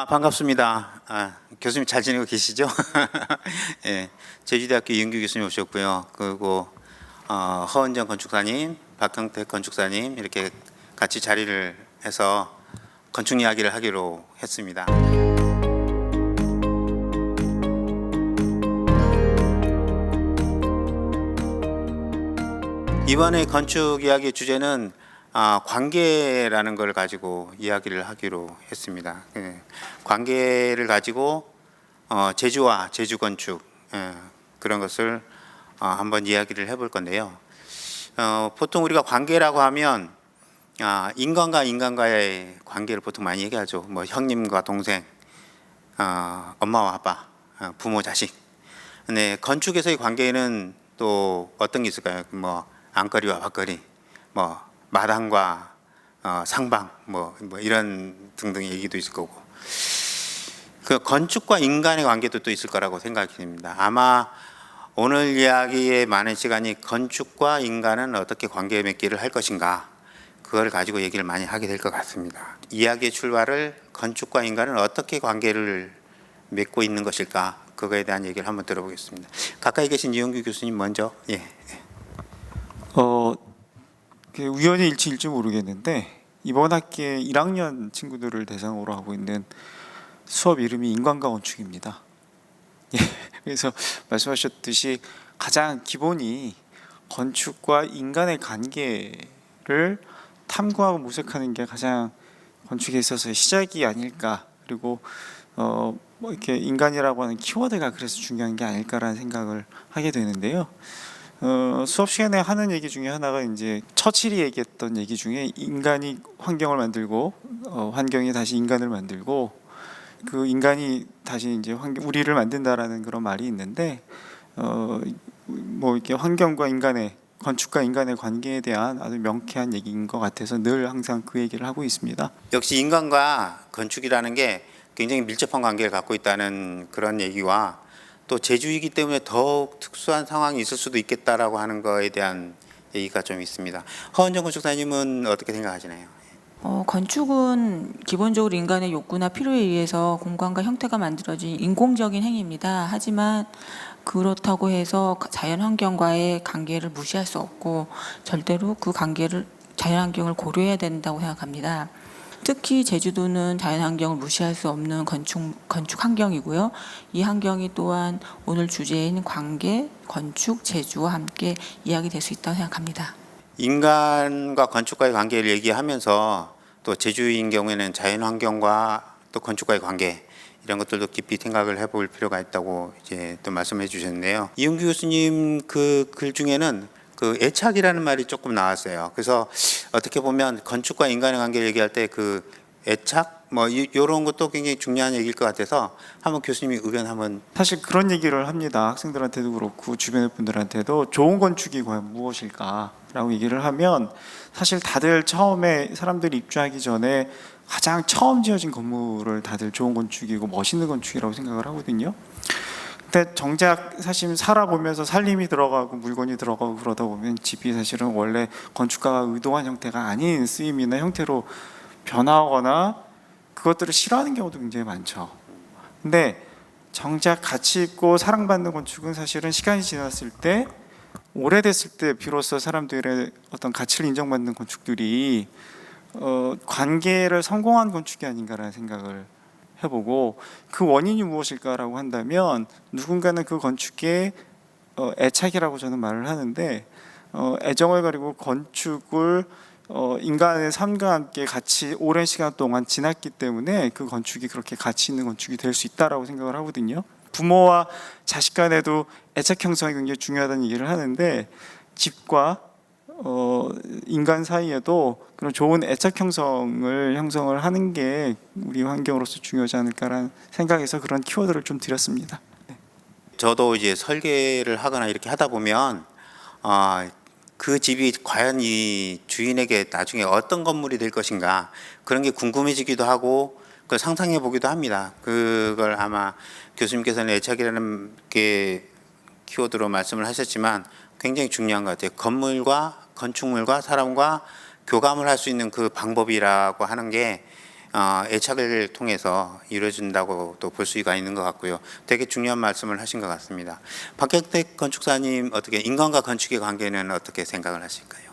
반갑습니다. 교수님 잘 지내고 계시죠? 예, 제주대학교 이은규 교수님 오셨고요. 그리고 허은정 건축사님, 박형택 건축사님 이렇게 같이 자리를 해서 건축 이야기를 하기로 했습니다. 이번에 건축 이야기 주제는 관계라는 걸 가지고 이야기를 하기로 했습니다. 관계를 가지고 제주와 제주 건축 그런 것을 한번 이야기를 해볼 건데요. 보통 우리가 관계라고 하면 인간과 인간과의 관계를 보통 많이 얘기하죠. 뭐 형님과 동생, 엄마와 아빠, 부모 자식. 근데 건축에서의 관계는 또 어떤 게 있을까요? 뭐 안거리와 밖거리, 뭐 마당과 상방, 뭐 이런 등등 얘기도 있을 거고, 그 건축과 인간의 관계도 또 있을 거라고 생각이 됩니다. 아마 오늘 이야기의 많은 시간이 건축과 인간은 어떻게 관계 맺기를 할 것인가, 그걸 가지고 얘기를 많이 하게 될 것 같습니다. 이야기의 출발을 건축과 인간은 어떻게 관계를 맺고 있는 것일까, 그거에 대한 얘기를 한번 들어보겠습니다. 가까이 계신 이은규 교수님 먼저. 예. 우연히 일치일지 모르겠는데 이번 학기에 1학년 친구들을 대상으로 하고 있는 수업 이름이 인간과 건축입니다. 예, 그래서 말씀하셨듯이 가장 기본이 건축과 인간의 관계를 탐구하고 모색하는 게 가장 건축에 있어서의 시작이 아닐까. 그리고 뭐 이렇게 인간이라고 하는 키워드가 그래서 중요한 게 아닐까라는 생각을 하게 되는데요. 수업 시간에 하는 얘기 중에 하나가 이제 처칠이 얘기했던 얘기 중에 인간이 환경을 만들고 환경이 다시 인간을 만들고 그 인간이 다시 이제 우리를 만든다라는 그런 말이 있는데 뭐 이렇게 환경과 인간의 건축과 인간의 관계에 대한 아주 명쾌한 얘기인 것 같아서 늘 항상 그 얘기를 하고 있습니다. 역시 인간과 건축이라는 게 굉장히 밀접한 관계를 갖고 있다는 그런 얘기와 또 제주이기 때문에 더욱 특수한 상황이 있을 수도 있겠다라고 하는 거에 대한 얘기가 좀 있습니다. 허은정 건축사님은 어떻게 생각하시나요? 건축은 기본적으로 인간의 욕구나 필요에 의해서 공간과 형태가 만들어진 인공적인 행위입니다. 하지만 그렇다고 해서 자연 환경과의 관계를 무시할 수 없고 절대로 그 관계를 자연 환경을 고려해야 된다고 생각합니다. 특히 제주도는 자연환경을 무시할 수 없는 건축 환경이고요. 이 환경이 또한 오늘 주제인 관계, 건축, 제주와 함께 이야기될 수 있다고 생각합니다. 인간과 건축과의 관계를 얘기하면서 또 제주인 경우에는 자연환경과 또 건축과의 관계 이런 것들도 깊이 생각을 해볼 필요가 있다고 이제 또 말씀해 주셨는데요. 이은규 교수님 그 글 중에는 그 애착이라는 말이 조금 나왔어요. 그래서 어떻게 보면 건축과 인간의 관계를 얘기할 때 그 애착 뭐 이런 것도 굉장히 중요한 얘기일 것 같아서 한번 교수님이 의견 한번. 사실 그런 얘기를 합니다. 학생들한테도 그렇고 주변의 분들한테도 좋은 건축이 과연 무엇일까라고 얘기를 하면 사실 다들 처음에 사람들이 입주하기 전에 가장 처음 지어진 건물을 다들 좋은 건축이고 멋있는 건축이라고 생각을 하거든요. 근데 정작 사실 살아보면서 살림이 들어가고 물건이 들어가고 그러다 보면 집이 사실은 원래 건축가가 의도한 형태가 아닌 쓰임이나 형태로 변하거나 그것들을 싫어하는 경우도 굉장히 많죠. 근데 정작 가치 있고 사랑받는 건축은 사실은 시간이 지났을 때 오래됐을 때 비로소 사람들의 어떤 가치를 인정받는 건축들이 관계를 성공한 건축이 아닌가라는 생각을 해보고, 그 원인이 무엇일까라고 한다면 누군가는 그 건축에 애착이라고 저는 말을 하는데 애정을 가지고 건축을 인간의 삶과 함께 같이 오랜 시간 동안 지났기 때문에 그 건축이 그렇게 가치 있는 건축이 될 수 있다라고 생각을 하거든요. 부모와 자식 간에도 애착 형성이 굉장히 중요하다는 얘기를 하는데 집과 인간 사이에도 그런 좋은 애착 형성을 하는 게 우리 환경으로서 중요하지 않을까라는 생각에서 그런 키워드를 좀 드렸습니다. 네. 저도 이제 설계를 하거나 이렇게 하다 보면 그 집이 과연 이 주인에게 나중에 어떤 건물이 될 것인가 그런 게 궁금해지기도 하고 그걸 상상해 보기도 합니다. 그걸 아마 교수님께서는 애착이라는 게 키워드로 말씀을 하셨지만 굉장히 중요한 것 같아요. 건물과 건축물과 사람과 교감을 할 수 있는 그 방법이라고 하는 게 애착을 통해서 이루어진다고 또 볼 수가 있는 것 같고요. 되게 중요한 말씀을 하신 것 같습니다. 박경택 건축사님 어떻게 인간과 건축의 관계는 어떻게 생각을 하실까요?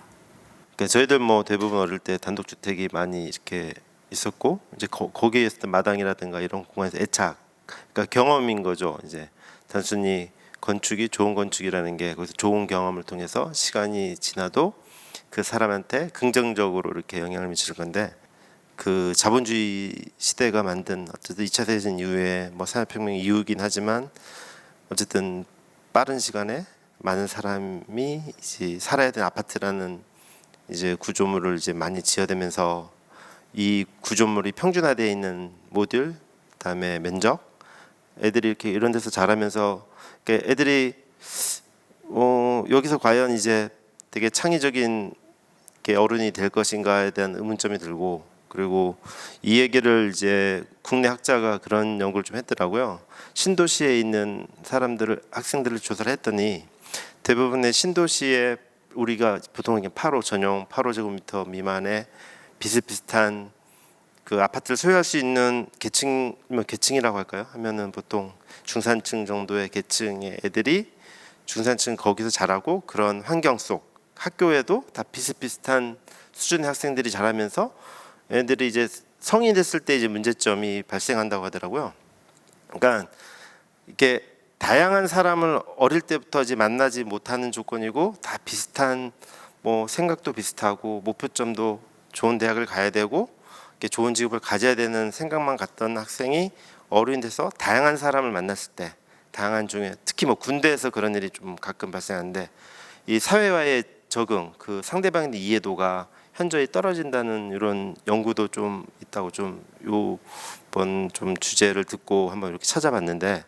그러니까 저희들 뭐 대부분 어릴 때 단독주택이 많이 이렇게 있었고 이제 거기에 있었던 마당이라든가 이런 공간에서 애착, 그러니까 경험인 거죠. 이제 단순히 건축이 좋은 건축이라는 게 거기서 좋은 경험을 통해서 시간이 지나도 그 사람한테 긍정적으로 이렇게 영향을 미칠 건데 그 자본주의 시대가 만든 어쨌든 2차 대전 이후에 뭐 산업혁명 이후긴 하지만 어쨌든 빠른 시간에 많은 사람이 이제 살아야 되는 아파트라는 이제 구조물을 이제 많이 지어대면서 이 구조물이 평준화되어 있는 모듈, 그다음에 면적, 애들이 이렇게 이런 데서 자라면서 애들이 여기서 과연 이제 되게 창의적인 어른이 될 것인가에 대한 의문점이 들고, 그리고 이 얘기를 이제 국내 학자가 그런 연구를 좀 했더라고요. 신도시에 있는 학생들을 조사를 했더니 대부분의 신도시에 우리가 보통 8호 전용 8호제곱미터 미만의 비슷비슷한 그 아파트를 소유할 수 있는 계층이라고 할까요? 하면은 보통 중산층 정도의 계층의 애들이 중산층 거기서 자라고 그런 환경 속 학교에도 다 비슷비슷한 수준의 학생들이 자라면서 애들이 이제 성인이 됐을 때 이제 문제점이 발생한다고 하더라고요. 그러니까 이게 다양한 사람을 어릴 때부터 이제 만나지 못하는 조건이고 다 비슷한 뭐 생각도 비슷하고 목표점도 좋은 대학을 가야 되고 좋은 직업을 가져야 되는 생각만 갖던 학생이 어른이 돼서 다양한 사람을 만났을 때 다양한 중에 특히 뭐 군대에서 그런 일이 좀 가끔 발생하는데 이 사회와의 적응, 그 상대방에 대한 이해도가 현저히 떨어진다는 이런 연구도 좀 있다고 좀 요번 좀 주제를 듣고 한번 이렇게 찾아봤는데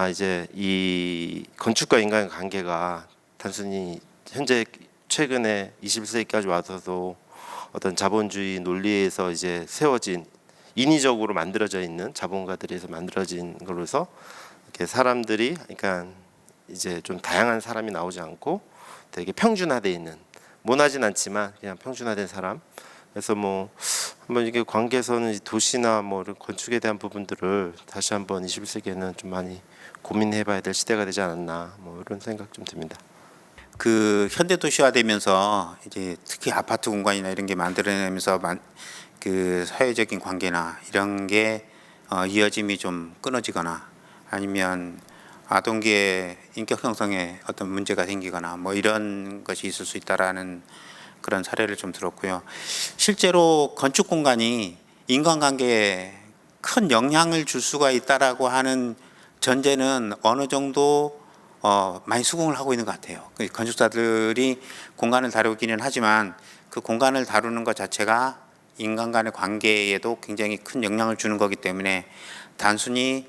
이제 이 건축과 인간의 관계가 단순히 현재 최근에 21세기까지 와서도 어떤 자본주의 논리에서 이제 세워진 인위적으로 만들어져 있는 자본가들에서 만들어진 걸로서 이렇게 사람들이 그러니까 이제 좀 다양한 사람이 나오지 않고 되게 평준화되어 있는 모나진 않지만 그냥 평준화된 사람. 그래서 뭐 한번 이게 관계에서는 도시나 뭐 이런 건축에 대한 부분들을 다시 한번 21세기에는 좀 많이 고민해봐야 될 시대가 되지 않았나 뭐 이런 생각 좀 듭니다. 그 현대 도시화되면서 이제 특히 아파트 공간이나 이런 게 만들어내면서 그 사회적인 관계나 이런 게 이어짐이 좀 끊어지거나 아니면 아동기의 인격 형성에 어떤 문제가 생기거나 뭐 이런 것이 있을 수 있다라는 그런 사례를 좀 들었고요. 실제로 건축 공간이 인간관계에 큰 영향을 줄 수가 있다라고 하는 전제는 어느 정도 많이 수긍을 하고 있는 것 같아요. 건축사들이 공간을 다루기는 하지만 그 공간을 다루는 것 자체가 인간 간의 관계에도 굉장히 큰 영향을 주는 거기 때문에 단순히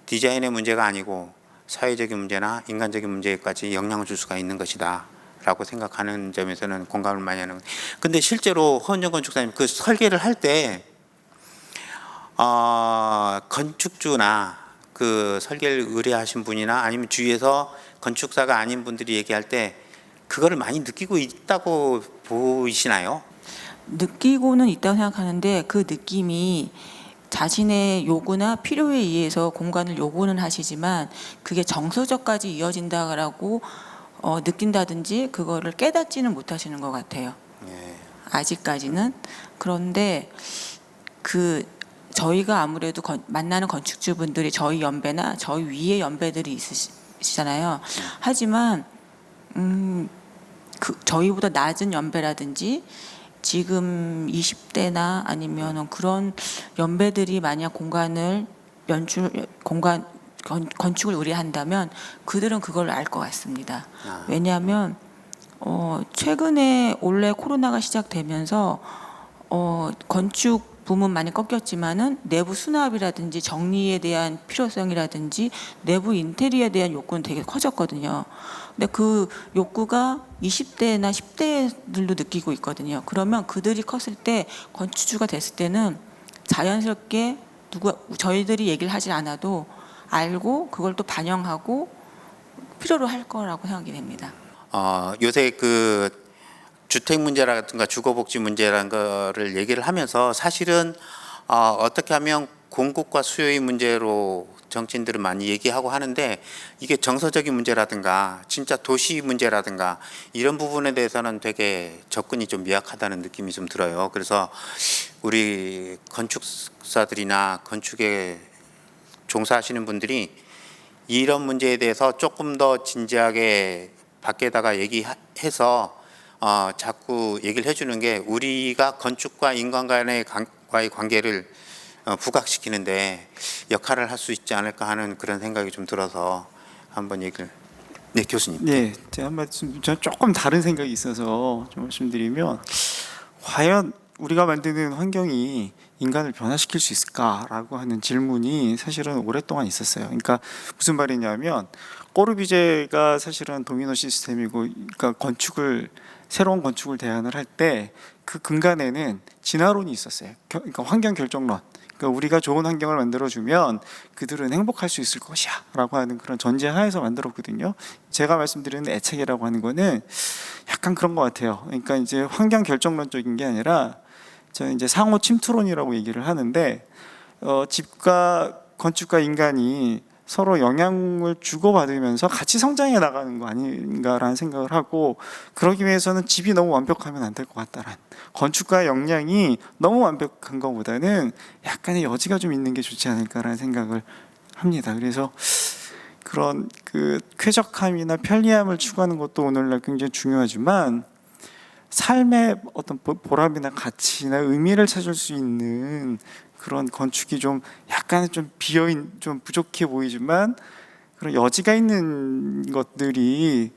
디자인의 문제가 아니고 사회적인 문제나 인간적인 문제까지 영향을 줄 수가 있는 것이다 라고 생각하는 점에서는 공감을 많이 하는. 근데 실제로 허은정 건축사님 그 설계를 할 때 건축주나 그 설계를 의뢰하신 분이나 아니면 주위에서 건축사가 아닌 분들이 얘기할 때 그거를 많이 느끼고 있다고 보이시나요? 느끼고는 있다고 생각하는데 그 느낌이 자신의 요구나 필요에 의해서 공간을 요구는 하시지만 그게 정서적까지 이어진다라고 느낀다든지 그거를 깨닫지는 못하시는 것 같아요. 예. 아직까지는. 그런데 그 저희가 아무래도 만나는 건축주분들이 저희 연배나 저희 위에 연배들이 있으시잖아요. 하지만 그 저희보다 낮은 연배라든지 지금 20대나 아니면 그런 연배들이 만약 건축을 의뢰한다면 그들은 그걸 알 것 같습니다. 왜냐하면 최근에 올해 코로나가 시작되면서 건축 붐은 많이 꺾였지만은 내부 수납이라든지 정리에 대한 필요성이라든지 내부 인테리어에 대한 욕구는 되게 커졌거든요. 근데 그 욕구가 20대나 10대들도 느끼고 있거든요. 그러면 그들이 컸을 때 건축주가 됐을 때는 자연스럽게 저희들이 얘기를 하지 않아도 알고 그걸 또 반영하고 필요로 할 거라고 생각이 됩니다. 요새 그 주택 문제라든가 주거복지 문제라는 거를 얘기를 하면서 사실은 어떻게 하면 공급과 수요의 문제로 정치인들은 많이 얘기하고 하는데 이게 정서적인 문제라든가 진짜 도시 문제라든가 이런 부분에 대해서는 되게 접근이 좀 미약하다는 느낌이 좀 들어요. 그래서 우리 건축사들이나 건축에 종사하시는 분들이 이런 문제에 대해서 조금 더 진지하게 밖에다가 얘기해서 자꾸 얘기를 해주는 게 우리가 건축과 인간 간의 과의 관계를 부각시키는데 역할을 할 수 있지 않을까 하는 그런 생각이 좀 들어서 한번 얘기를. 네, 교수님. 네, 제가 한 말씀 저는 조금 다른 생각이 있어서 좀 말씀드리면 과연 우리가 만드는 환경이 인간을 변화시킬 수 있을까라고 하는 질문이 사실은 오랫동안 있었어요. 그러니까 무슨 말이냐면 꼬르비제가 사실은 도미노 시스템이고, 그러니까 새로운 건축을 대안을 할 때 그 근간에는 진화론이 있었어요. 그러니까 환경 결정론. 그러니까 우리가 좋은 환경을 만들어주면 그들은 행복할 수 있을 것이야라고 하는 그런 전제하에서 만들었거든요. 제가 말씀드리는 애착이라고 하는 거는 약간 그런 것 같아요. 그러니까 이제 환경 결정론적인 게 아니라 저는 이제 상호 침투론이라고 얘기를 하는데, 집과 건축과 인간이 서로 영향을 주고받으면서 같이 성장해 나가는 거 아닌가라는 생각을 하고, 그러기 위해서는 집이 너무 완벽하면 안 될 것 같다라는, 건축가의 역량이 너무 완벽한 것보다는 약간의 여지가 좀 있는 게 좋지 않을까라는 생각을 합니다. 그래서 그런 그 쾌적함이나 편리함을 추구하는 것도 오늘날 굉장히 중요하지만 삶의 어떤 보람이나 가치나 의미를 찾을 수 있는 그런 건축이 좀 약간 좀 좀 부족해 보이지만 그런 여지가 있는 것들이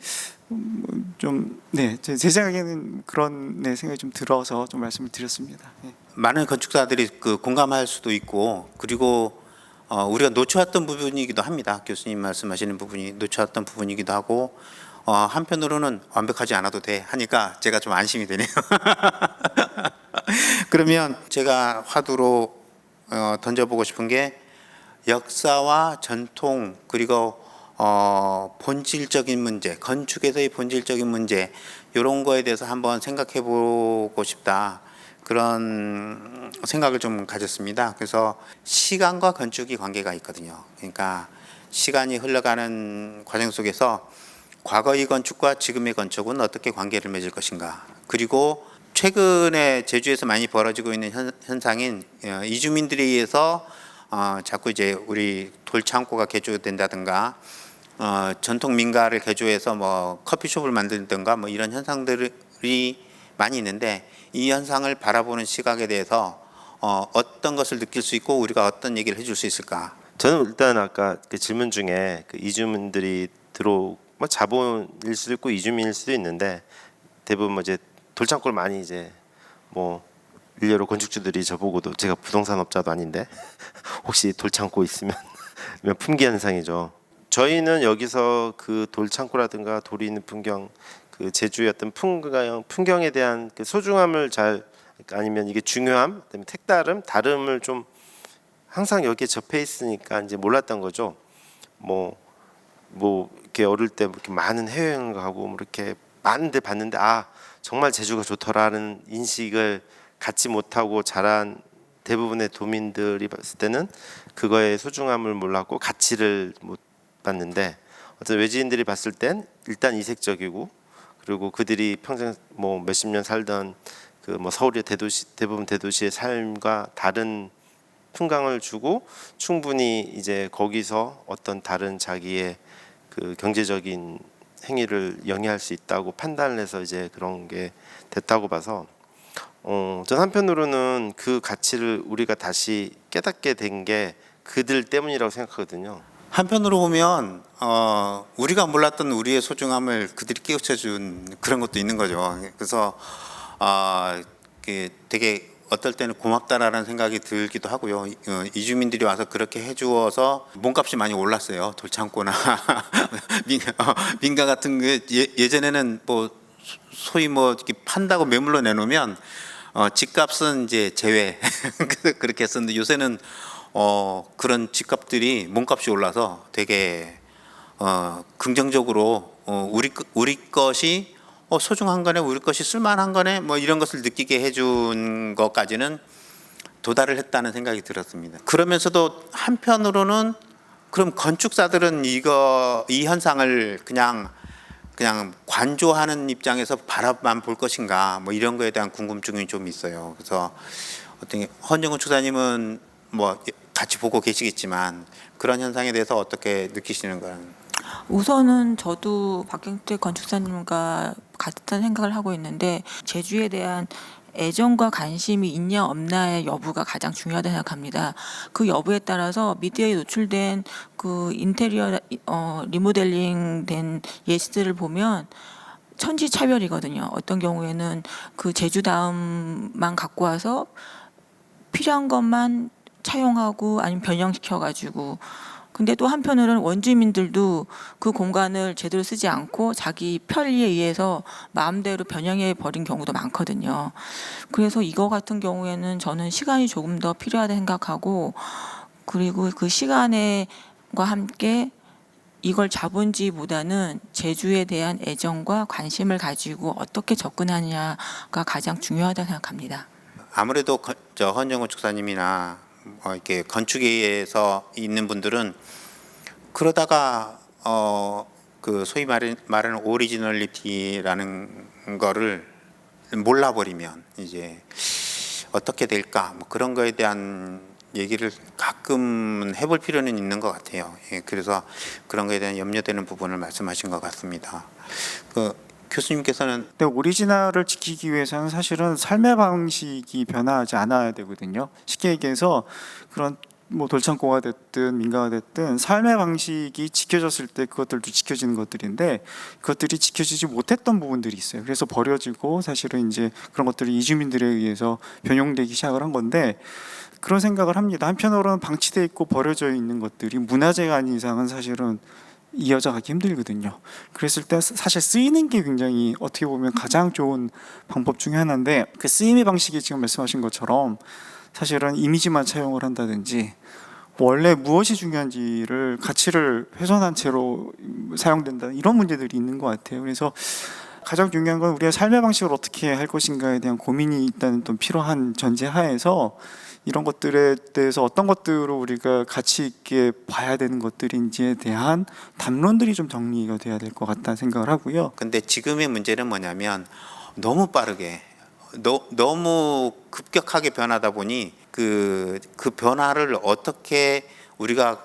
좀, 네, 제 생각에는 그런 생각이 좀 들어서 좀 말씀을 드렸습니다. 네. 많은 건축사들이 공감할 수도 있고, 그리고 우리가 놓쳐왔던 부분이기도 합니다. 교수님 말씀하시는 부분이 놓쳐왔던 부분이기도 하고, 한편으로는 완벽하지 않아도 돼 하니까 제가 좀 안심이 되네요. 그러면 제가 화두로 던져보고 싶은 게 역사와 전통, 그리고 본질적인 문제, 건축에서의 본질적인 문제, 이런 거에 대해서 한번 생각해 보고 싶다, 그런 생각을 좀 가졌습니다. 그래서 시간과 건축이 관계가 있거든요. 그러니까 시간이 흘러가는 과정 속에서 과거의 건축과 지금의 건축은 어떻게 관계를 맺을 것인가, 그리고 최근에 제주에서 많이 벌어지고 있는 현상인 이주민들에 의해서 자꾸 이제 우리 돌창고가 개조된다든가 전통 민가를 개조해서 뭐 커피숍을 만든다든가 뭐 이런 현상들이 많이 있는데, 이 현상을 바라보는 시각에 대해서 어떤 것을 느낄 수 있고 우리가 어떤 얘기를 해줄 수 있을까? 저는 일단 아까 그 질문 중에 그 이주민들이 뭐 자본일 수도 있고 이주민일 수도 있는데, 대부분 뭐 이제 돌창고를 많이 이제 뭐 일례로 건축주들이 저보고도, 제가 부동산 업자도 아닌데 혹시 돌창고 있으면 품귀 현상이죠. 저희는 여기서 그 돌창고라든가 돌이 있는 풍경, 그 제주의 어떤 풍경에 대한 그 소중함을 아니면 이게 중요함, 그다음에 다름을 좀 항상 여기에 접해 있으니까 이제 몰랐던 거죠. 뭐 이렇게 어릴 때 이렇게 많은 해외여행을 가고 뭐 이렇게 많은 데 봤는데 정말 제주가 좋더라는 인식을 갖지 못하고 자란 대부분의 도민들이 봤을 때는 그거의 소중함을 몰랐고 가치를 못 봤는데, 어떤 외지인들이 봤을 땐 일단 이색적이고, 그리고 그들이 평생 뭐 몇십 년 살던 그 뭐 서울의 대부분 대도시의 삶과 다른 풍광을 주고, 충분히 이제 거기서 어떤 다른 자기의 그 경제적인 행위를 영위할 수 있다고 판단을 해서 이제 그런 게 됐다고 봐서, 전 한편으로는 그 가치를 우리가 다시 깨닫게 된 게 그들 때문이라고 생각하거든요. 한편으로 보면 우리가 몰랐던 우리의 소중함을 그들이 깨우쳐준 그런 것도 있는 거죠. 그래서 되게 어떨 때는 고맙다라는 생각이 들기도 하고요. 이주민들이 와서 그렇게 해주어서 몸값이 많이 올랐어요. 돌창고나 민가 같은 게 예전에는 뭐 소위 뭐 이렇게 판다고 매물로 내놓으면 집값은 이제 제외 그렇게 했었는데, 요새는 그런 집값들이 몸값이 올라서 되게 긍정적으로 우리 것이 소중한 거네, 우리 것이 쓸만한 거네, 뭐 이런 것을 느끼게 해준 것까지는 도달을 했다는 생각이 들었습니다. 그러면서도 한편으로는 그럼 건축사들은 이 현상을 그냥 관조하는 입장에서 바라만 볼 것인가, 뭐 이런 거에 대한 궁금증이 좀 있어요. 그래서 어떤 헌정훈 축사님은 뭐 같이 보고 계시겠지만 그런 현상에 대해서 어떻게 느끼시는가요? 우선은 저도 박경택 건축사님과 같은 생각을 하고 있는데 제주에 대한 애정과 관심이 있냐 없냐의 여부가 가장 중요하다고 생각합니다. 그 여부에 따라서 미디어에 노출된 그 인테리어 리모델링 된 예시들을 보면 천지차별이거든요. 어떤 경우에는 그 제주다움만 갖고 와서 필요한 것만 차용하고 아니면 변형시켜 가지고, 근데 또 한편으로는 원주민들도 그 공간을 제대로 쓰지 않고 자기 편리에 의해서 마음대로 변형해 버린 경우도 많거든요. 그래서 이거 같은 경우에는 저는 시간이 조금 더 필요하다 생각하고, 그리고 그 시간과 함께 이걸 자본주의보다는 제주에 대한 애정과 관심을 가지고 어떻게 접근하느냐가 가장 중요하다고 생각합니다. 아무래도 저 헌정훈 축사님이나 이렇게 건축계에서 있는 분들은 그러다가 그 소위 말하는 오리지널리티라는 거를 몰라버리면 이제 어떻게 될까, 뭐 그런 거에 대한 얘기를 가끔은 해볼 필요는 있는 것 같아요. 예, 그래서 그런 거에 대한 염려되는 부분을 말씀하신 것 같습니다. 그 교수님께서는 근데 오리지널을 지키기 위해서는 사실은 삶의 방식이 변화하지 않아야 되거든요. 쉽게 얘기해서 그런 뭐 돌창고가 됐든 민가가 됐든 삶의 방식이 지켜졌을 때 그것들도 지켜지는 것들인데 그것들이 지켜지지 못했던 부분들이 있어요. 그래서 버려지고 사실은 이제 그런 것들이 이주민들에 의해서 변형되기 시작을 한 건데, 그런 생각을 합니다. 한편으로는 방치돼 있고 버려져 있는 것들이 문화재가 아닌 이상은 사실은 이어져 가기 힘들거든요. 그랬을 때 사실 쓰이는 게 굉장히 어떻게 보면 가장 좋은 방법 중에 하나인데, 그 쓰임의 방식이 지금 말씀하신 것처럼 사실은 이미지만 차용을 한다든지 원래 무엇이 중요한지를 가치를 훼손한 채로 사용된다, 이런 문제들이 있는 것 같아요. 그래서 가장 중요한 건 우리가 삶의 방식을 어떻게 할 것인가에 대한 고민이 일단 좀 필요한 전제하에서 이런 것들에 대해서 어떤 것들을 우리가 가치 있게 봐야 되는 것들인지에 대한 담론들이 좀 정리가 돼야 될 것 같다는 생각을 하고요. 근데 지금의 문제는 뭐냐면 너무 빠르게 너무 급격하게 변하다 보니 그 변화를 어떻게 우리가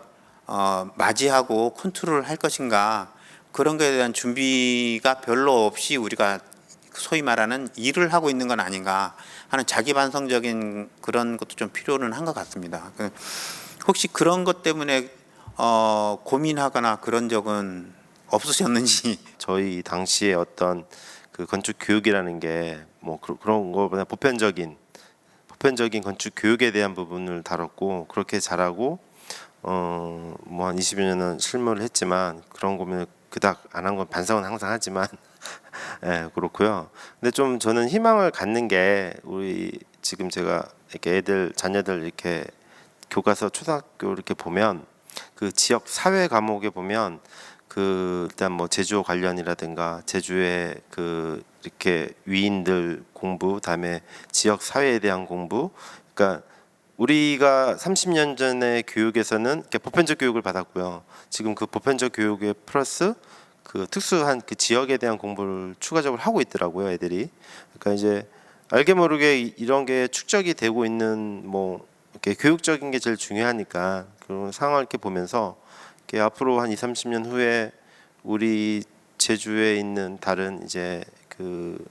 맞이하고 컨트롤 할 것인가, 그런 것에 대한 준비가 별로 없이 우리가 소위 말하는 일을 하고 있는 건 아닌가 하는 자기 반성적인 그런 것도 좀 필요는 한 것 같습니다. 혹시 그런 것 때문에 고민하거나 그런 적은 없으셨는지? 저희 당시에 어떤 그 건축 교육이라는 게 뭐 그런 거보다 보편적인 건축 교육에 대한 부분을 다뤘고, 그렇게 잘하고 뭐 한 20여 년은 실무를 했지만 그런 거면 그닥 안 한 건 반성은 항상 하지만 예, 그렇고요. 근데 좀 저는 희망을 갖는 게, 우리 지금 제가 이렇게 자녀들 이렇게 교과서 초등학교 이렇게 보면 그 지역 사회 과목에 보면 그 일단 뭐 제주어 관련이라든가 제주의 그 이렇게 위인들 공부, 다음에 지역 사회에 대한 공부, 그러니까 우리가 30년 전의 교육에서는 이렇게 보편적 교육을 받았고요. 지금 그 보편적 교육에 플러스 그 특수한 그 지역에 대한 공부를 추가적으로 하고 있더라고요, 애들이. 그러니까 이제 알게 모르게 이런 게 축적이 되고 있는, 뭐 이렇게 교육적인 게 제일 중요하니까 그런 상황을 이렇게 보면서 이렇게 앞으로 한 20, 30년 후에 우리 제주에 있는 다른 이제 그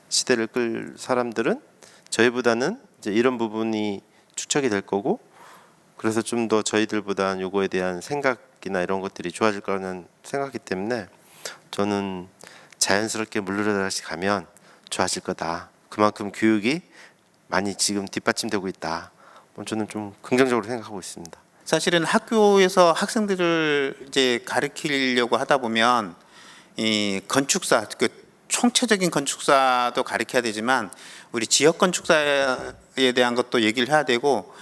시대를 끌 사람들은 저희보다는 이제 이런 부분이 축적이 될 거고, 그래서 좀 더 저희들보다는 요거에 대한 생각이나 이런 것들이 좋아질 거라는 생각이기 때문에 저는 자연스럽게 물러다시 가면 좋아질 거다. 그만큼 교육이 많이 지금 뒷받침되고 있다. 저는 좀 긍정적으로 생각하고 있습니다. 사실은 학교에서 학생들을 이제 가르치려고 하다 보면 이 건축사, 그 총체적인 건축사도 가르쳐야 되지만 우리 지역 건축사에 대한 것도 얘기를 해야 되고,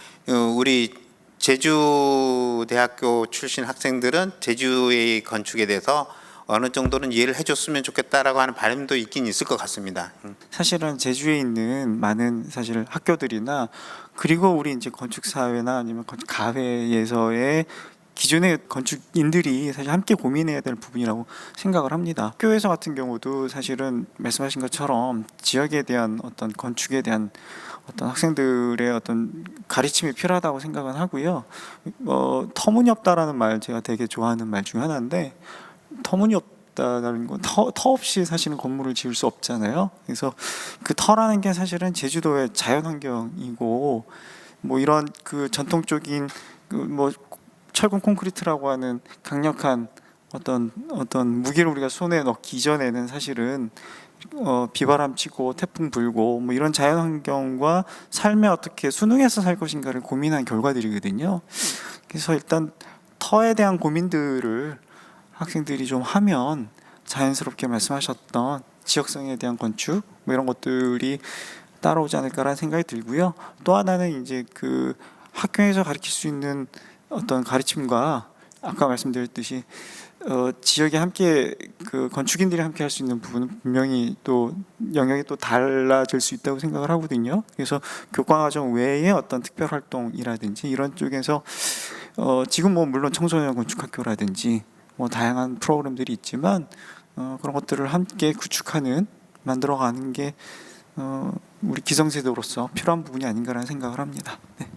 우리 제주대학교 출신 학생들은 제주의 건축에 대해서 어느 정도는 이해를 해줬으면 좋겠다라고 하는 바람도 있긴 있을 것 같습니다. 사실은 제주에 있는 많은 사실 학교들이나 그리고 우리 이제 건축 사회나 아니면 건축 가회에서의 기존의 건축인들이 사실 함께 고민해야 될 부분이라고 생각을 합니다. 학교에서 같은 경우도 사실은 말씀하신 것처럼 지역에 대한 어떤 건축에 대한 어떤 학생들의 어떤 가르침이 필요하다고 생각은 하고요. 터무니없다라는 말 제가 되게 좋아하는 말 중에 하나인데 터무니없다라는 건 터 없이 사실은 건물을 지을 수 없잖아요. 그래서 그 터라는 게 사실은 제주도의 자연환경이고 뭐 이런 그 전통적인 뭐 철근 콘크리트라고 하는 강력한 어떤 무기를 우리가 손에 넣기 이전에는 사실은 비바람 치고 태풍 불고 뭐 이런 자연 환경과 삶에 어떻게 순응해서 살 것인가를 고민한 결과들이거든요. 그래서 일단 터에 대한 고민들을 학생들이 좀 하면 자연스럽게 말씀하셨던 지역성에 대한 건축 뭐 이런 것들이 따라오지 않을까라는 생각이 들고요. 또 하나는 이제 그 학교에서 가르칠 수 있는 어떤 가르침과 아까 말씀드렸듯이 지역에 함께 그 건축인들이 함께 할 수 있는 부분은 분명히 또 영역이 또 달라질 수 있다고 생각을 하거든요. 그래서 교과과정 외에 어떤 특별 활동이라든지 이런 쪽에서 지금 뭐 물론 청소년 건축학교라든지 뭐 다양한 프로그램들이 있지만 그런 것들을 함께 구축하는 만들어가는 게 우리 기성세대로서 필요한 부분이 아닌가라는 생각을 합니다. 네.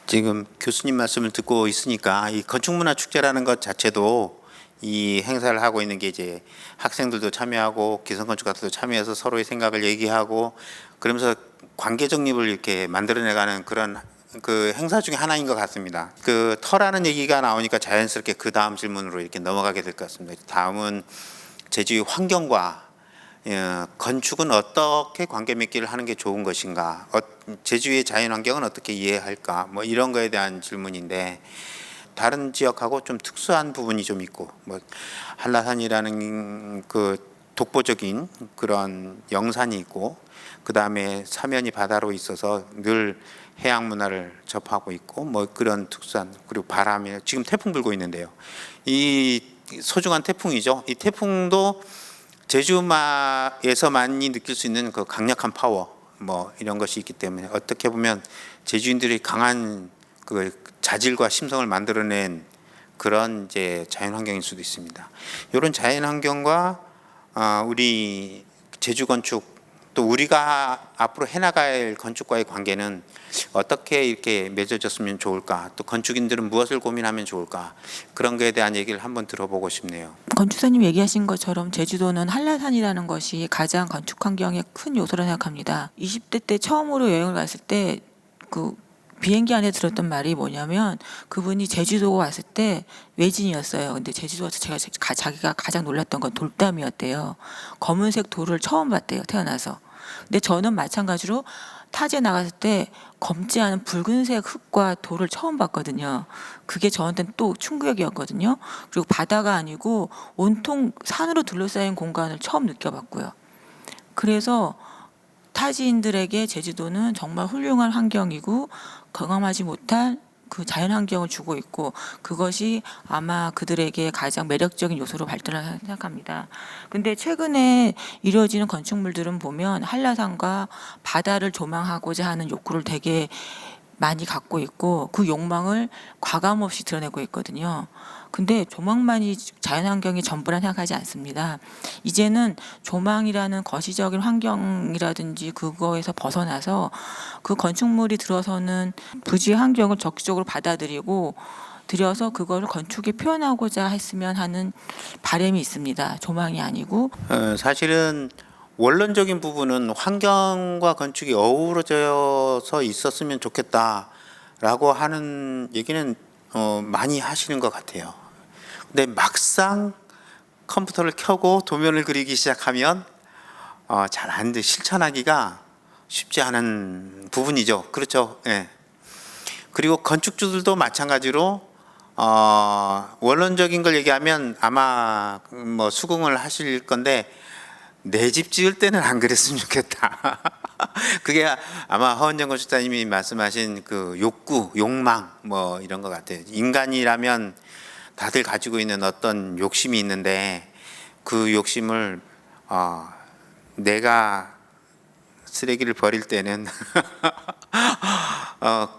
지금 교수님 말씀을 듣고 있으니까 이 건축문화축제라는 것 자체도 이 행사를 하고 있는 게 이제 학생들도 참여하고 기성건축가들도 참여해서 서로의 생각을 얘기하고 그러면서 관계 정립을 이렇게 만들어내가는 그런 그 행사 중에 하나인 것 같습니다. 그 터라는 얘기가 나오니까 자연스럽게 그 다음 질문으로 이렇게 넘어가게 될 것 같습니다. 다음은 제주의 환경과 건축은 어떻게 관계 맺기를 하는 게 좋은 것인가, 제주의 자연환경은 어떻게 이해할까, 뭐 이런 거에 대한 질문인데 다른 지역하고 좀 특수한 부분이 좀 있고 뭐 한라산이라는 그 독보적인 그런 영산이 있고 그 다음에 사면이 바다로 있어서 늘 해양 문화를 접하고 있고 뭐 그런 특수한 그리고 바람이 지금 태풍 불고 있는데요. 이 소중한 태풍이죠. 이 태풍도 제주에서만이 느낄 수 있는 그 강력한 파워 뭐 이런 것이 있기 때문에 어떻게 보면 제주인들이 강한 그 자질과 심성을 만들어낸 그런 이제 자연 환경일 수도 있습니다. 이런 자연 환경과 우리 제주 건축 또 우리가 앞으로 해나갈 건축과의 관계는 어떻게 이렇게 맺어졌으면 좋을까? 또 건축인들은 무엇을 고민하면 좋을까? 그런 거에 대한 얘기를 한번 들어보고 싶네요. 건축사님 얘기하신 것처럼 제주도는 한라산이라는 것이 가장 건축 환경의 큰 요소라 생각합니다. 20대 때 처음으로 여행을 갔을 때 그 비행기 안에 들었던 말이 뭐냐면 그분이 제주도 왔을 때 외진이었어요. 근데 제주도 와서 자기가 가장 놀랐던 건 돌담이었대요. 검은색 돌을 처음 봤대요. 태어나서. 근데 저는 마찬가지로 타지에 나갔을 때 검지 않은 붉은색 흙과 돌을 처음 봤거든요. 그게 저한테는 또 충격이었거든요. 그리고 바다가 아니고 온통 산으로 둘러싸인 공간을 처음 느껴봤고요. 그래서 타지인들에게 제주도는 정말 훌륭한 환경이고 경험하지 못할 그 자연 환경을 주고 있고 그것이 아마 그들에게 가장 매력적인 요소로 발전한다고 생각합니다. 근데 최근에 이루어지는 건축물들은 보면 한라산과 바다를 조망하고자 하는 욕구를 되게 많이 갖고 있고 그 욕망을 과감 없이 드러내고 있거든요. 근데 조망만이 자연환경이 전부라 생각하지 않습니다. 이제는 조망이라는 거시적인 환경이라든지 그거에서 벗어나서 그 건축물이 들어서는 부지의 환경을 적극적으로 받아들이고 들여서 그거를 건축에 표현하고자 했으면 하는 바람이 있습니다. 조망이 아니고. 사실은 원론적인 부분은 환경과 건축이 어우러져서 있었으면 좋겠다라고 하는 얘기는 많이 하시는 것 같아요. 근데 막상 컴퓨터를 켜고 도면을 그리기 시작하면 잘 안 돼. 실천하기가 쉽지 않은 부분이죠. 그렇죠. 예. 그리고 건축주들도 마찬가지로 원론적인 걸 얘기하면 아마 뭐 수긍을 하실 건데 내 집 지을 때는 안 그랬으면 좋겠다. 그게 아마 허은정 건축사님이 말씀하신 그 욕구, 욕망 뭐 이런 것 같아요. 인간이라면 다들 가지고 있는 어떤 욕심이 있는데 그 욕심을 내가 쓰레기를 버릴 때는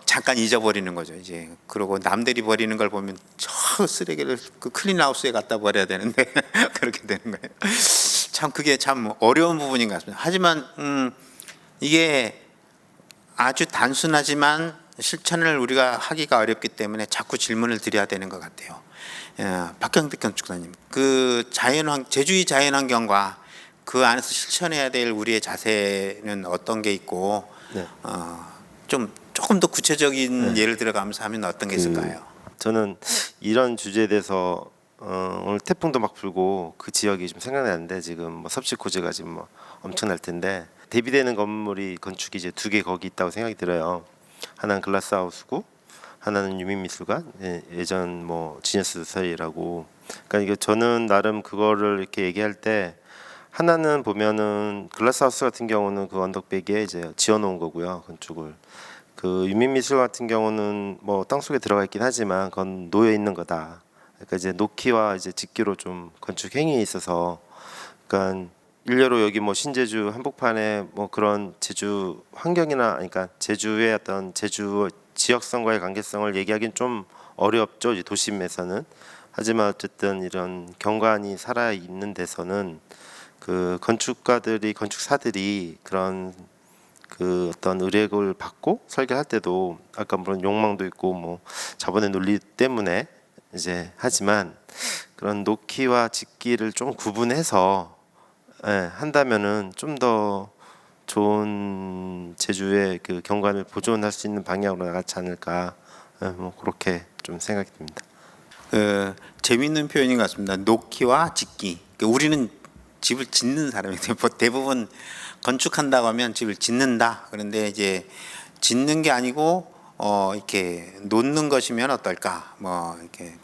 잠깐 잊어버리는 거죠. 이제 그러고 남들이 버리는 걸 보면 저 쓰레기를 그 클린하우스에 갖다 버려야 되는데 그렇게 되는 거예요. 참 그게 참 어려운 부분인 것 같습니다. 하지만 이게 아주 단순하지만 실천을 우리가 하기가 어렵기 때문에 자꾸 질문을 드려야 되는 것 같아요. 박경택 건축사님, 그 제주의 자연환경과 그 안에서 실천해야 될 우리의 자세는 어떤 게 있고, 네. 조금 더 구체적인 예를 들어가면서 하면 어떤 게 있을까요? 저는 이런 주제에 대해서 오늘 태풍도 막 불고 그 지역이 좀 생각나는데 지금 뭐 섭씨코즈가 지금 뭐 엄청날 텐데 대비되는 건물이 건축이 이제 2개 거기 있다고 생각이 들어요. 하나는 글라스하우스고 하나는 유민미술관, 예전 뭐 지니어스 소사이라고. 그러니까 이게 저는 나름 그거를 이렇게 얘기할 때 하나는 보면은 글라스하우스 같은 경우는 그 언덕배기에 이제 지어놓은 거고요, 건축을. 그 유민미술관 같은 경우는 뭐 땅속에 들어가 있긴 하지만 그건 놓여 있는 거다. 그러니까 이제 놓기와 이제 짓기로 좀 건축 행위에 있어서, 그러니까 일례로 여기 뭐 신제주 한복판에 뭐 그런 제주 환경이나, 그러니까 제주의 어떤 제주 지역성과의 관계성을 얘기하기는 좀 어렵죠, 이 도심에서는. 하지만 어쨌든 이런 경관이 살아 있는 데서는 그 건축사들이 그런 그 어떤 의뢰를 받고 설계할 때도 아까 물론 욕망도 있고 뭐 자본의 논리 때문에 이제 하지만 그런 놓기와 짓기를 좀 구분해서 한다면은 좀 더 좋은 제주의 그 경관을 보존할 수 있는 방향으로 나가지 않을까, 뭐 그렇게 좀 생각이 듭니다. 재미있는 표현인 것 같습니다. 놓기와 짓기. 우리는 집을 짓는 사람이에요. 대부분 건축한다고 하면 집을 짓는다. 그런데 이제 짓는 게 아니고 이렇게 놓는 것이면 어떨까? 뭐 이렇게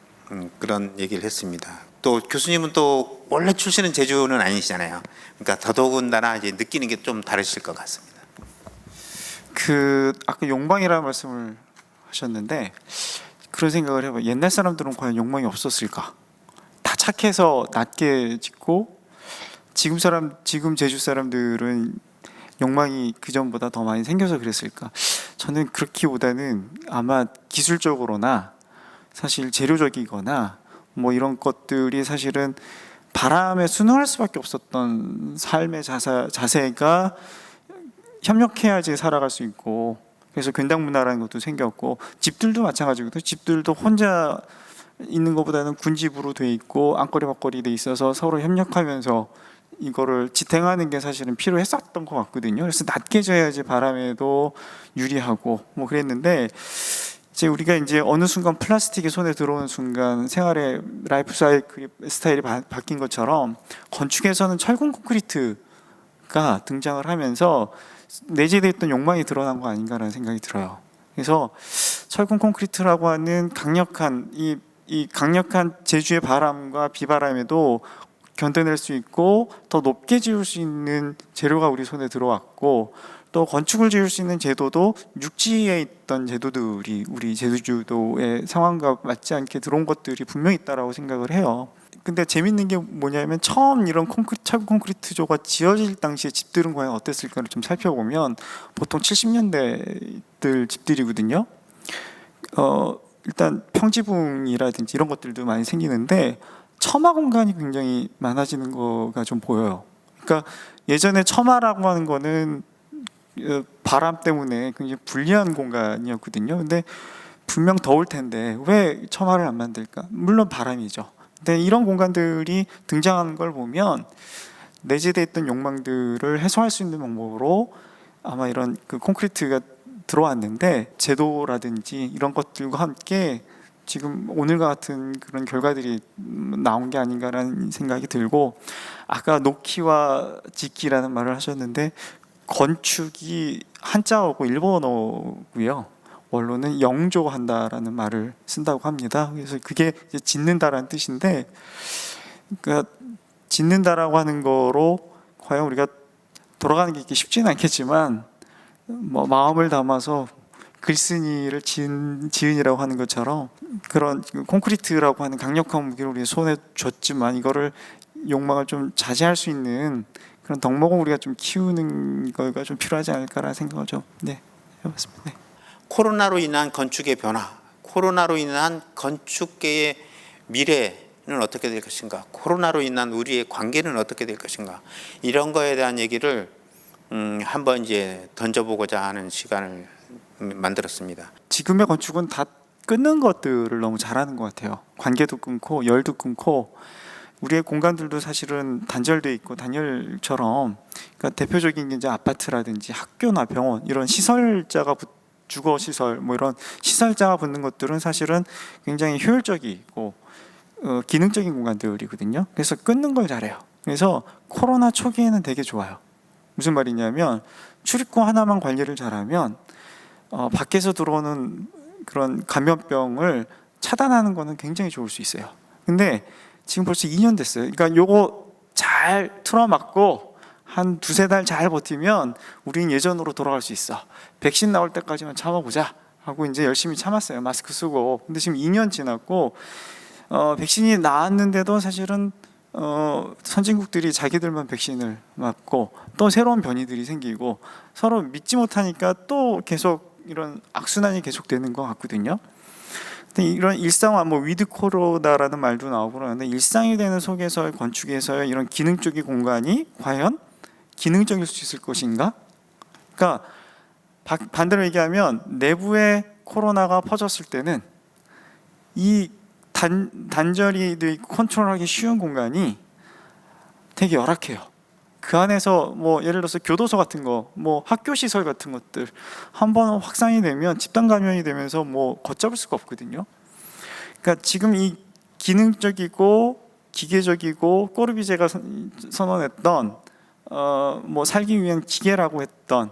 그런 얘기를 했습니다. 또 교수님은 또 원래 출신은 제주는 아니시잖아요. 그러니까 더더군다나 이제 느끼는 게 좀 다르실 것 같습니다. 그 아까 욕망이라는 말씀을 하셨는데 그런 생각을 해봐요. 옛날 사람들은 과연 욕망이 없었을까? 다 착해서 낮게 짓고 지금 제주 사람들은 욕망이 그 전보다 더 많이 생겨서 그랬을까? 저는 그렇기보다는 아마 기술적으로나 사실 재료적이거나 뭐 이런 것들이 사실은 바람에 순응할 수밖에 없었던 삶의 자세가 협력해야지 살아갈 수 있고, 그래서 괜당 문화라는 것도 생겼고, 집들도 마찬가지거든요. 집들도 혼자 있는 것보다는 군집으로 돼 있고 안거리 밖거리 돼 있어서 서로 협력하면서 이거를 지탱하는 게 사실은 필요했었던 것 같거든요. 그래서 낮게 져야지 바람에도 유리하고 뭐 그랬는데, 이제 우리가 이제 어느 순간 플라스틱이 손에 들어오는 순간 생활의 라이프 스타일이 바뀐 것처럼 건축에서는 철근 콘크리트가 등장을 하면서 내재되어 있던 욕망이 드러난 거 아닌가라는 생각이 들어요. 그래서 철근 콘크리트라고 하는 강력한 이 강력한 제주의 바람과 비바람에도 견뎌낼 수 있고 더 높게 지을 수 있는 재료가 우리 손에 들어왔고, 또 건축을 지을 수 있는 제도도 육지에 있던 제도들이 우리 제주도의 상황과 맞지 않게 들어온 것들이 분명히 있다라고 생각을 해요. 근데 재밌는 게 뭐냐면 처음 이런 철근 콘크리트조가 지어질 당시에 집들은 과연 어땠을까를 좀 살펴보면 보통 70년대들 집들이거든요. 일단 평지붕이라든지 이런 것들도 많이 생기는데 처마 공간이 굉장히 많아지는 거가 좀 보여요. 그러니까 예전에 처마라고 하는 거는 바람 때문에 굉장히 불리한 공간이었거든요. 근데 분명 더울 텐데 왜 처마를 안 만들까? 물론 바람이죠. 근데 이런 공간들이 등장하는 걸 보면 내재되어 있던 욕망들을 해소할 수 있는 방법으로 아마 이런 그 콘크리트가 들어왔는데, 제도라든지 이런 것들과 함께 지금 오늘과 같은 그런 결과들이 나온 게 아닌가라는 생각이 들고, 아까 놓기와 짓기라는 말을 하셨는데 건축이 한자어고 일본어고요. 원로는 영조한다라는 말을 쓴다고 합니다. 그래서 그게 이제 짓는다라는 뜻인데, 그러니까 짓는다라고 하는 거로 과연 우리가 돌아가는 게 쉽지는 않겠지만 뭐 마음을 담아서 글쓴이를 지은이라고 하는 것처럼 그런 콘크리트라고 하는 강력한 무기를 우리 손에 줬지만 이거를 욕망을 좀 자제할 수 있는 그런 덕목을 우리가 좀 키우는 거가 좀 필요하지 않을까라는 생각을 좀 해봤습니다. 네. 코로나로 인한 건축의 변화, 코로나로 인한 건축계의 미래는 어떻게 될 것인가, 코로나로 인한 우리의 관계는 어떻게 될 것인가, 이런 거에 대한 얘기를 한번 이제 던져보고자 하는 시간을 만들었습니다. 지금의 건축은 다 끊는 것들을 너무 잘하는 것 같아요. 관계도 끊고 열도 끊고 우리의 공간들도 사실은 단절돼 있고 단열처럼, 그러니까 대표적인 게 이제 아파트라든지 학교나 병원 이런 시설자가 주거 시설 뭐 이런 시설자가 붙는 것들은 사실은 굉장히 효율적이고 기능적인 공간들이거든요. 그래서 끊는 걸 잘해요. 그래서 코로나 초기에는 되게 좋아요. 무슨 말이냐면 출입구 하나만 관리를 잘하면 밖에서 들어오는 그런 감염병을 차단하는 거는 굉장히 좋을 수 있어요. 근데 지금 벌써 2년 됐어요. 그러니까 요거 잘 틀어막고 한 두세 달 잘 버티면 우리는 예전으로 돌아갈 수 있어. 백신 나올 때까지만 참아보자 하고 이제 열심히 참았어요. 마스크 쓰고. 근데 지금 2년 지났고 백신이 나왔는데도 사실은 선진국들이 자기들만 백신을 맞고 또 새로운 변이들이 생기고 서로 믿지 못하니까 또 계속 이런 악순환이 계속되는 것 같거든요. 근데 이런 일상화, 뭐 위드 코로나라는 말도 나오고 그러는데 일상이 되는 속에서의 건축에서의 이런 기능적인 공간이 과연 기능적일 수 있을 것인가? 그러니까 반대로 얘기하면 내부에 코로나가 퍼졌을 때는 이 단절이 돼 있고 컨트롤하기 쉬운 공간이 되게 열악해요. 그 안에서 뭐 예를 들어서 교도소 같은 거, 뭐 학교 시설 같은 것들 한번 확산이 되면 집단 감염이 되면서 뭐 걷잡을 수가 없거든요. 그러니까 지금 이 기능적이고 기계적이고 꼬르비제가 선언했던 뭐 살기 위한 기계라고 했던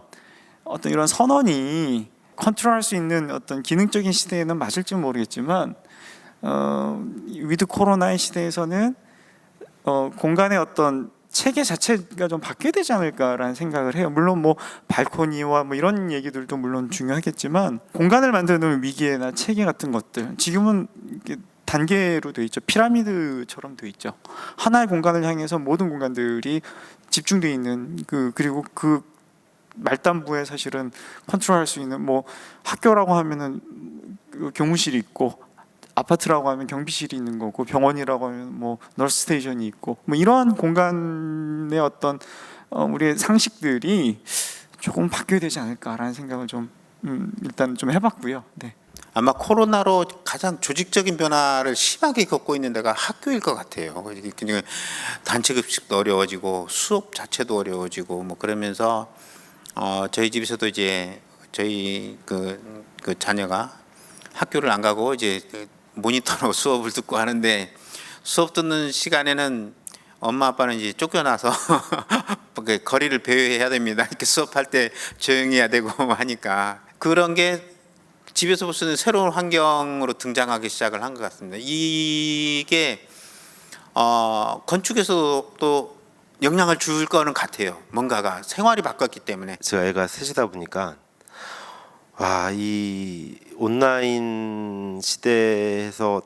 어떤 이런 선언이 컨트롤할 수 있는 어떤 기능적인 시대에는 맞을지 모르겠지만 위드 코로나의 시대에서는 공간의 어떤 체계 자체가 좀 바뀌어야 되지 않을까라는 생각을 해요. 물론 뭐 발코니와 뭐 이런 얘기들도 물론 중요하겠지만 공간을 만드는 위기나 체계 같은 것들 지금은 단계로 돼 있죠. 피라미드처럼 돼 있죠. 하나의 공간을 향해서 모든 공간들이 집중돼 있는 그리고 그 말단부에 사실은 컨트롤할 수 있는 뭐 학교라고 하면은 교무실이 있고 아파트라고 하면 경비실이 있는 거고 병원이라고 하면 뭐 너스 스테이션이 있고 뭐 이러한 공간의 어떤 우리의 상식들이 조금 바뀌어야 되지 않을까라는 생각을 좀 일단 좀 해봤고요. 네. 아마 코로나로 가장 조직적인 변화를 심하게 겪고 있는 데가 학교일 것 같아요. 단체 급식도 어려워지고 수업 자체도 어려워지고 뭐 그러면서 저희 집에서도 이제 저희 그 자녀가 학교를 안 가고 이제 모니터로 수업을 듣고 하는데 수업 듣는 시간에는 엄마 아빠는 이제 쫓겨나서 거리를 배회해야 됩니다. 이렇게 수업할 때 조용히 해야 되고 하니까 그런 게 집에서 볼 수 있는 새로운 환경으로 등장하기 시작을 한 것 같습니다. 이게 건축에서도 영향을 줄 거는 같아요. 뭔가가 생활이 바뀌었기 때문에. 제가 애가 셋이다 보니까 이 온라인 시대에서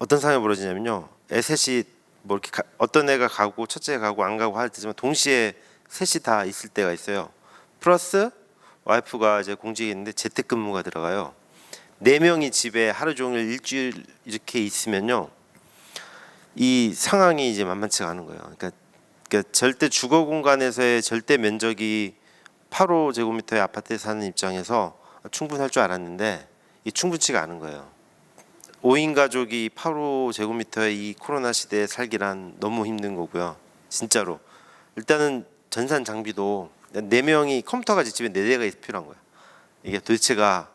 어떤 상황이 벌어지냐면요. 애 셋이 뭐 이렇게 어떤 애가 가고 첫째가 가고 안 가고 할 때지만 동시에 셋이 다 있을 때가 있어요. 플러스 와이프가 이제 공직에 있는데 재택근무가 들어가요. 4명이 집에 하루 종일 일주일 이렇게 있으면요. 이 상황이 이제 만만치가 않은 거예요. 그러니까 절대 주거 공간에서의 절대 면적이 8호제곱미터의 아파트에 사는 입장에서 충분할 줄 알았는데 이 충분치가 않은 거예요. 5인 가족이 8호제곱미터의 이 코로나 시대에 살기란 너무 힘든 거고요. 진짜로. 일단은 전산 장비도 4명이 컴퓨터가 집에 4대가 필요한 거야. 이게 도대체가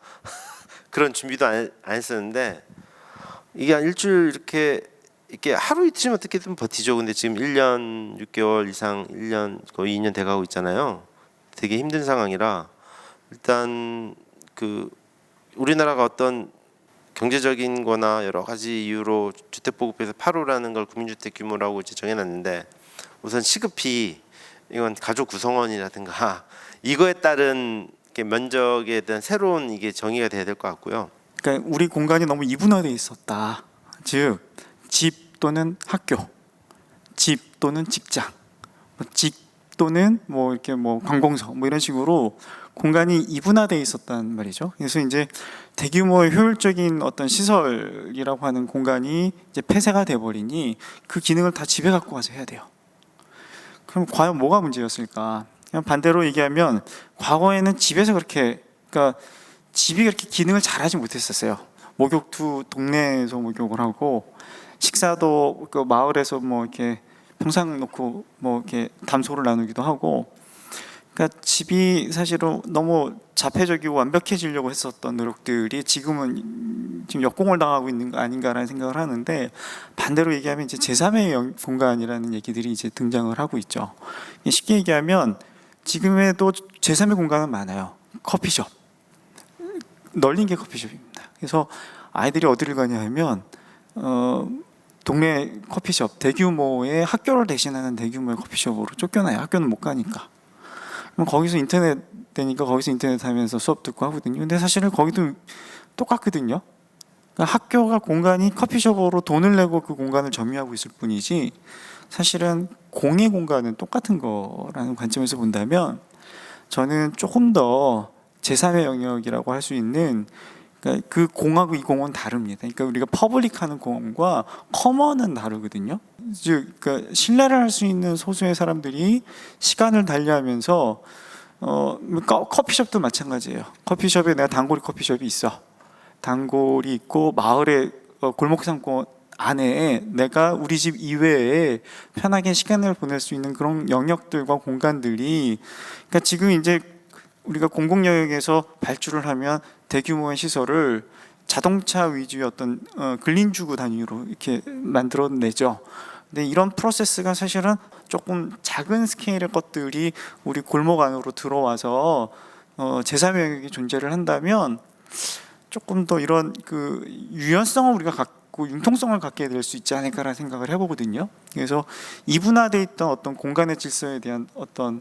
그런 준비도 안 했었는데 이게 한 일주일 이렇게 하루 이틀이면 어떻게든 버티죠. 근데 지금 1년 6개월 이상 1년 거의 2년 돼가고 있잖아요. 되게 힘든 상황이라 일단 우리나라가 어떤 경제적인 거나 여러 가지 이유로 주택보급에서 8호라는 걸 국민주택 규모라고 이제 정해놨는데 우선 시급히 이건 가족 구성원이라든가 이거에 따른 면적에 대한 새로운 이게 정의가 돼야 될 것 같고요. 그러니까 우리 공간이 너무 이분화되어 있었다. 즉 집 또는 학교, 집 또는 직장, 집 또는 뭐 이렇게 뭐 관공서 뭐 이런 식으로 공간이 이분화되어 있었단 말이죠. 그래서 이제 대규모의 효율적인 어떤 시설이라고 하는 공간이 이제 폐쇄가 돼 버리니 그 기능을 다 집에 갖고 와서 해야 돼요. 그럼 과연 뭐가 문제였을까? 그냥 반대로 얘기하면 과거에는 집에서 그렇게, 그러니까 집이 그렇게 기능을 잘하지 못했었어요. 목욕도 동네에서 목욕을 하고, 식사도 그 마을에서 뭐 이렇게 평상 놓고 뭐 이렇게 담소를 나누기도 하고, 그러니까 집이 사실은 너무 자폐적이고 완벽해지려고 했었던 노력들이 지금은 지금 역공을 당하고 있는 거 아닌가라는 생각을 하는데, 반대로 얘기하면 이제 제3의 공간이라는 얘기들이 이제 등장을 하고 있죠. 쉽게 얘기하면 지금에도 제3의 공간은 많아요. 커피숍, 널린 게 커피숍입니다. 그래서 아이들이 어디를 가냐 하면 동네 커피숍, 대규모의 학교를 대신하는 대규모의 커피숍으로 쫓겨나요. 학교는 못 가니까. 그럼 거기서 인터넷 되니까 거기서 인터넷 하면서 수업 듣고 하거든요. 근데 사실은 거기도 똑같거든요. 그러니까 학교가 공간이 커피숍으로 돈을 내고 그 공간을 점유하고 있을 뿐이지, 사실은 공의 공간은 똑같은 거라는 관점에서 본다면 저는 조금 더 제3의 영역이라고 할 수 있는, 그러니까 그 공하고 이 공은 다릅니다. 그러니까 우리가 퍼블릭하는 공과 커먼은 다르거든요. 즉, 그러니까 신뢰를 할 수 있는 소수의 사람들이 시간을 달리하면서 커피숍도 마찬가지예요. 커피숍에 내가 단골이 커피숍이 있어. 단골이 있고 마을의 골목상권 안에 내가 우리 집 이외에 편하게 시간을 보낼 수 있는 그런 영역들과 공간들이, 그러니까 지금 이제 우리가 공공영역에서 발주를 하면 대규모의 시설을 자동차 위주의 어떤 근린주구 단위로 이렇게 만들어내죠. 근데 이런 프로세스가 사실은 조금 작은 스케일의 것들이 우리 골목 안으로 들어와서 제3의 영역이 존재를 한다면 조금 더 이런 그 유연성을 우리가 갖고 융통성을 갖게 될 수 있지 않을까라는 생각을 해보거든요. 그래서 이분화되어 있던 어떤 공간의 질서에 대한 어떤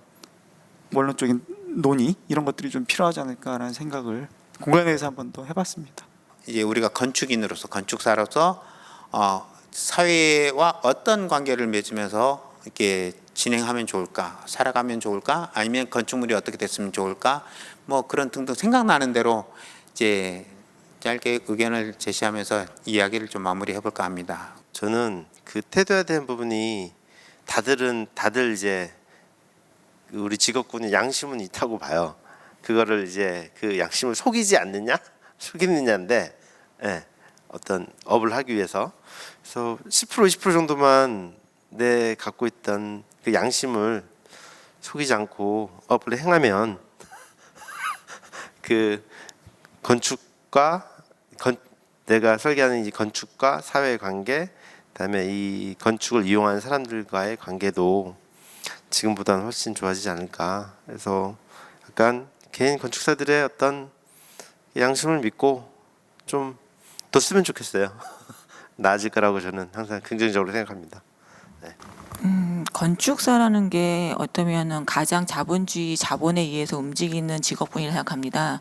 원론적인 논의, 이런 것들이 좀 필요하지 않을까라는 생각을 공간에서 한 번 더 해봤습니다. 이제 우리가 건축인으로서, 건축사로서 사회와 어떤 관계를 맺으면서 이렇게 진행하면 좋을까, 살아가면 좋을까, 아니면 건축물이 어떻게 됐으면 좋을까, 뭐 그런 등등 생각나는 대로 이제 짧게 의견을 제시하면서 이야기를 좀 마무리해 볼까 합니다. 저는 그 태도해야 되는 부분이 다들 이제 우리 직업군이 양심은 있다고 봐요. 그거를 이제 그 양심을 속이지 않느냐, 속이느냐인데, 예, 어떤 업을 하기 위해서. 그래서 10% 20% 정도만 내 갖고 있던 그 양심을 속이지 않고 업을 행하면 그 건축과 내가 설계하는 이 건축과 사회 관계, 그다음에 이 건축을 이용하는 사람들과의 관계도 지금보다는 훨씬 좋아지지 않을까. 그래서 약간 개인 건축사들의 어떤 양심을 믿고 좀 뒀으면 좋겠어요. 나아질 거라고 저는 항상 긍정적으로 생각합니다. 네. 건축사라는 게 어떠면은 가장 자본주의 자본에 의해서 움직이는 직업군이라 생각합니다.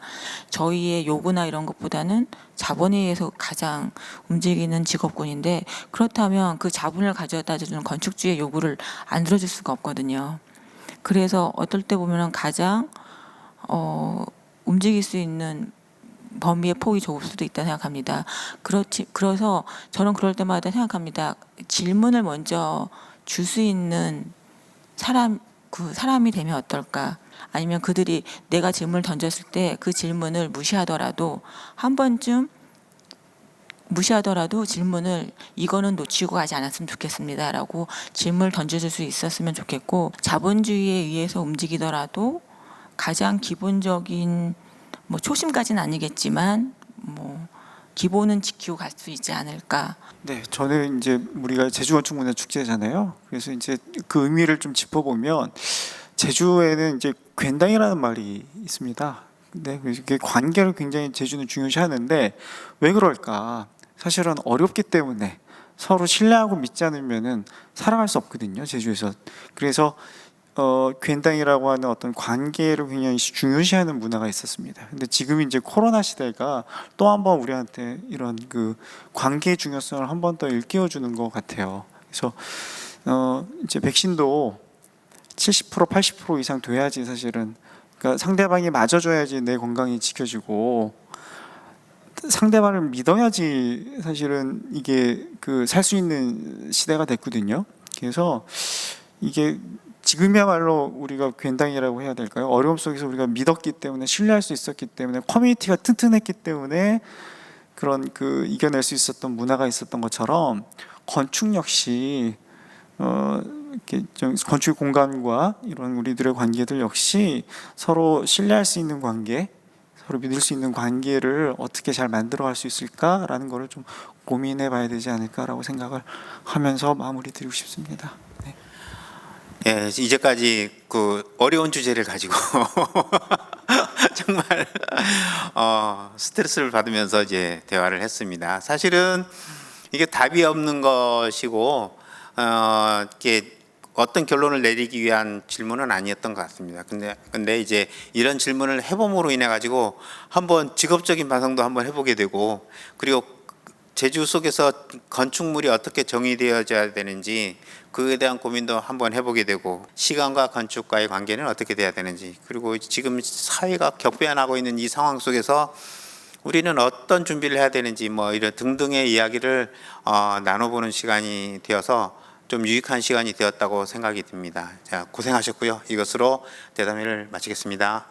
저희의 요구나 이런 것보다는 자본에 의해서 가장 움직이는 직업군인데, 그렇다면 그 자본을 가져다 주는 건축주의 요구를 안 들어줄 수가 없거든요. 그래서 어떨 때 보면은 가장 움직일 수 있는 범위의 폭이 좁을 수도 있다 생각합니다. 그래서 저는 그럴 때마다 생각합니다. 질문을 먼저 줄 수 있는 사람이 되면 어떨까? 아니면 그들이 내가 질문을 던졌을 때 그 질문을 무시하더라도 한 번쯤 질문을 이거는 놓치고 가지 않았으면 좋겠습니다라고 질문을 던져줄 수 있었으면 좋겠고, 자본주의에 의해서 움직이더라도 가장 기본적인 뭐 초심까지는 아니겠지만 뭐 기본은 지키고 갈 수 있지 않을까. 네, 저는 이제 우리가 제주건축문화축제잖아요. 그래서 이제 그 의미를 좀 짚어보면, 제주에는 이제 괜당이라는 말이 있습니다. 근데 이게 관계를 굉장히 제주는 중요시하는데, 왜 그럴까? 사실은 어렵기 때문에 서로 신뢰하고 믿지 않으면은 살아갈 수 없거든요, 제주에서. 그래서 괜당이라고 하는 어떤 관계를 굉장히 중요시하는 문화가 있었습니다. 근데 지금 이제 코로나 시대가 또 한 번 우리한테 이런 그 관계의 중요성을 한 번 더 일깨워 주는 것 같아요. 그래서 이제 백신도 70% 80% 이상 돼야지 사실은, 그러니까 상대방이 맞아줘야지 내 건강이 지켜지고 상대방을 믿어야지 사실은 이게 그 살 수 있는 시대가 됐거든요. 그래서 이게 지금이야말로 우리가 괜당이라고 해야 될까요? 어려움 속에서 우리가 믿었기 때문에, 신뢰할 수 있었기 때문에, 커뮤니티가 튼튼했기 때문에 그런 그 이겨낼 수 있었던 문화가 있었던 것처럼 건축 역시 이렇게 좀 건축 공간과 이런 우리들의 관계들 역시 서로 신뢰할 수 있는 관계, 서로 믿을 수 있는 관계를 어떻게 잘 만들어갈 수 있을까라는 거를 좀 고민해봐야 되지 않을까라고 생각을 하면서 마무리드리고 싶습니다. 네. 예, 이제까지 그 어려운 주제를 가지고 정말 스트레스를 받으면서 이제 대화를 했습니다. 사실은 이게 답이 없는 것이고 이렇게 어떤 결론을 내리기 위한 질문은 아니었던 것 같습니다. 근데 이제 이런 질문을 해봄으로 인해 가지고 한번 직업적인 반성도 한번 해보게 되고, 그리고 제주 속에서 건축물이 어떻게 정의되어져야 되는지 그에 대한 고민도 한번 해보게 되고, 시간과 건축과의 관계는 어떻게 돼야 되는지, 그리고 지금 사회가 격변하고 있는 이 상황 속에서 우리는 어떤 준비를 해야 되는지 뭐 이런 등등의 이야기를 나눠보는 시간이 되어서 좀 유익한 시간이 되었다고 생각이 듭니다. 자, 고생하셨고요. 이것으로 대담회를 마치겠습니다.